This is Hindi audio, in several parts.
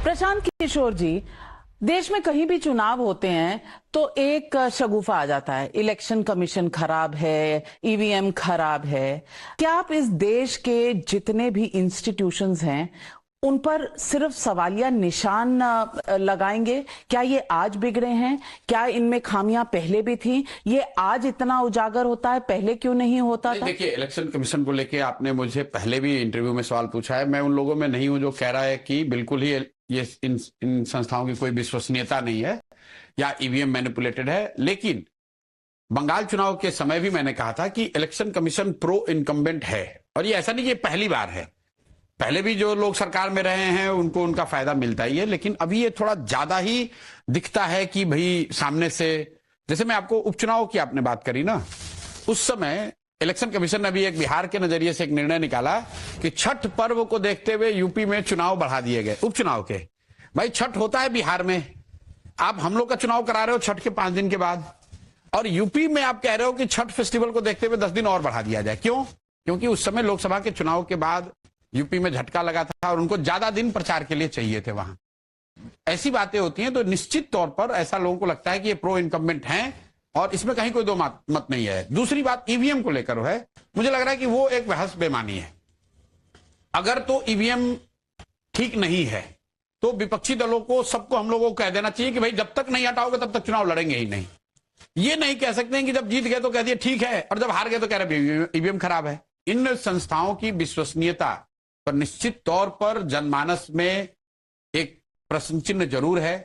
प्रशांत किशोर जी, देश में कहीं भी चुनाव होते हैं तो एक शगुफा आ जाता है, इलेक्शन कमीशन खराब है, ईवीएम खराब है। क्या आप इस देश के जितने भी इंस्टीट्यूशंस हैं उन पर सिर्फ सवालिया निशान लगाएंगे? क्या ये आज बिगड़े हैं? क्या इनमें खामियां पहले भी थी? ये आज इतना उजागर होता है, पहले क्यों नहीं होता था? देखिए, इलेक्शन कमीशन को लेके आपने मुझे पहले भी इंटरव्यू में सवाल पूछा है। मैं उन लोगों में नहीं हूं जो कह रहा है कि बिल्कुल ही ये इन संस्थाओं की कोई विश्वसनीयता नहीं है या ईवीएम मैनिपुलेटेड है। लेकिन बंगाल चुनाव के समय भी मैंने कहा था कि इलेक्शन कमीशन प्रो इनकम्बेंट है, और ये ऐसा नहीं कि पहली बार है। पहले भी जो लोग सरकार में रहे हैं उनको उनका फायदा मिलता ही है, लेकिन अभी ये थोड़ा ज्यादा ही दिखता है कि भाई सामने से, जैसे मैं आपको उपचुनाव की आपने बात करी ना, उस समय इलेक्शन कमीशन ने अभी एक बिहार के नजरिए से एक निर्णय निकाला कि छठ पर्व को देखते हुए यूपी में चुनाव बढ़ा दिए गए उपचुनाव के। भाई छठ होता है बिहार में, आप हम लोग का चुनाव करा रहे हो छठ के 5 दिन के बाद, और यूपी में आप कह रहे हो कि छठ फेस्टिवल को देखते हुए 10 दिन और बढ़ा दिया जाए। क्यों? क्योंकि उस समय लोकसभा के चुनाव के बाद यूपी में झटका लगा था और उनको ज्यादा दिन प्रचार के लिए चाहिए थे वहां। ऐसी बातें होती हैं तो निश्चित तौर पर ऐसा लोगों को लगता है कि ये प्रो इनकम्बेंट हैं, और इसमें कहीं कोई दो मत नहीं है। दूसरी बात ईवीएम को लेकर है, मुझे लग रहा है कि वो एक बहस बेमानी है। अगर तो ईवीएम ठीक नहीं है तो विपक्षी दलों को, सबको, हम लोगों को कह देना चाहिए कि भाई जब तक नहीं हटाओगे तब तक चुनाव लड़ेंगे ही नहीं। ये नहीं कह सकते हैं कि जब जीत गए तो कह दिए ठीक है और जब हार गए तो कह रहे ईवीएम खराब है। इन संस्थाओं की विश्वसनीयता पर निश्चित तौर पर जनमानस में एक प्रश्न चिन्ह जरूर है।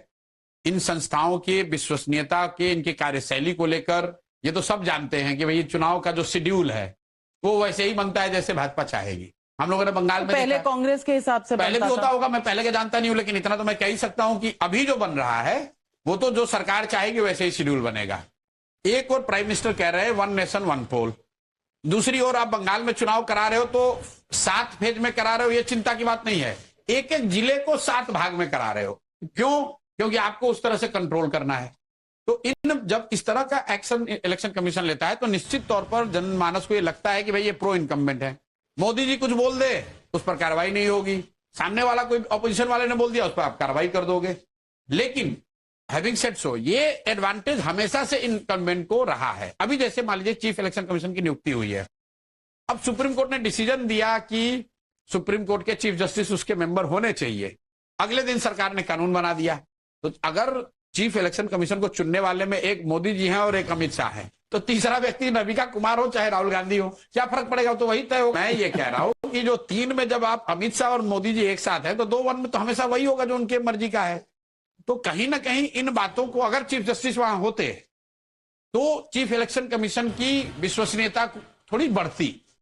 इन संस्थाओं की विश्वसनीयता के, इनकी कार्यशैली को लेकर ये तो सब जानते हैं कि भाई चुनाव का जो शेड्यूल है वो वैसे ही बनता है जैसे भाजपा चाहेगी। हम लोगों ने बंगाल में पहले कांग्रेस के हिसाब से पहले भी होता होगा, मैं पहले के जानता नहीं हूं, लेकिन इतना तो मैं कह ही सकता हूं कि अभी जो बन रहा है वो तो जो सरकार चाहेगी वैसे ही शेड्यूल बनेगा। एक और प्राइम मिनिस्टर कह रहे हैं 1 नेशन 1 पोल, दूसरी ओर आप बंगाल में चुनाव करा रहे हो तो 7 फेज में करा रहे हो, ये चिंता की बात नहीं है। एक एक जिले को 7 भाग में करा रहे हो। क्यों? क्योंकि आपको उस तरह से कंट्रोल करना है। तो जब इस तरह का एक्शन इलेक्शन कमीशन लेता है तो निश्चित तौर पर जनमानस को ये लगता है कि भाई ये प्रो इनकम्बेंट है। मोदी जी कुछ बोल दे उस पर कार्रवाई नहीं होगी, सामने वाला कोई ऑपोजिशन वाले ने बोल दिया उस पर आप कार्रवाई कर दोगे। लेकिन हैविंग सेड सो, ये एडवांटेज हमेशा से इनकम्बेंट को रहा है। अभी जैसे मान लीजिए चीफ इलेक्शन कमीशन की नियुक्ति हुई है, अब सुप्रीम कोर्ट ने डिसीजन दिया कि सुप्रीम कोर्ट के चीफ जस्टिस उसके मेंबर होने चाहिए। अगले दिन सरकार ने कानून बना दिया। तो अगर चीफ इलेक्शन कमीशन को चुनने वाले में एक मोदी जी हैं और एक अमित शाह है, तो तीसरा व्यक्ति नविका कुमार हो चाहे राहुल गांधी हो, क्या फर्क पड़ेगा? तो वही तय हो। मैं ये कह रहा हूं कि जो 3 में जब आप अमित शाह और मोदी जी एक साथ है तो 2-1 में तो हमेशा वही होगा जो उनके मर्जी का है। तो कहीं ना कहीं इन बातों को, अगर चीफ जस्टिस वहां होते तो चीफ इलेक्शन कमीशन की विश्वसनीयता थोड़ी बढ़ती।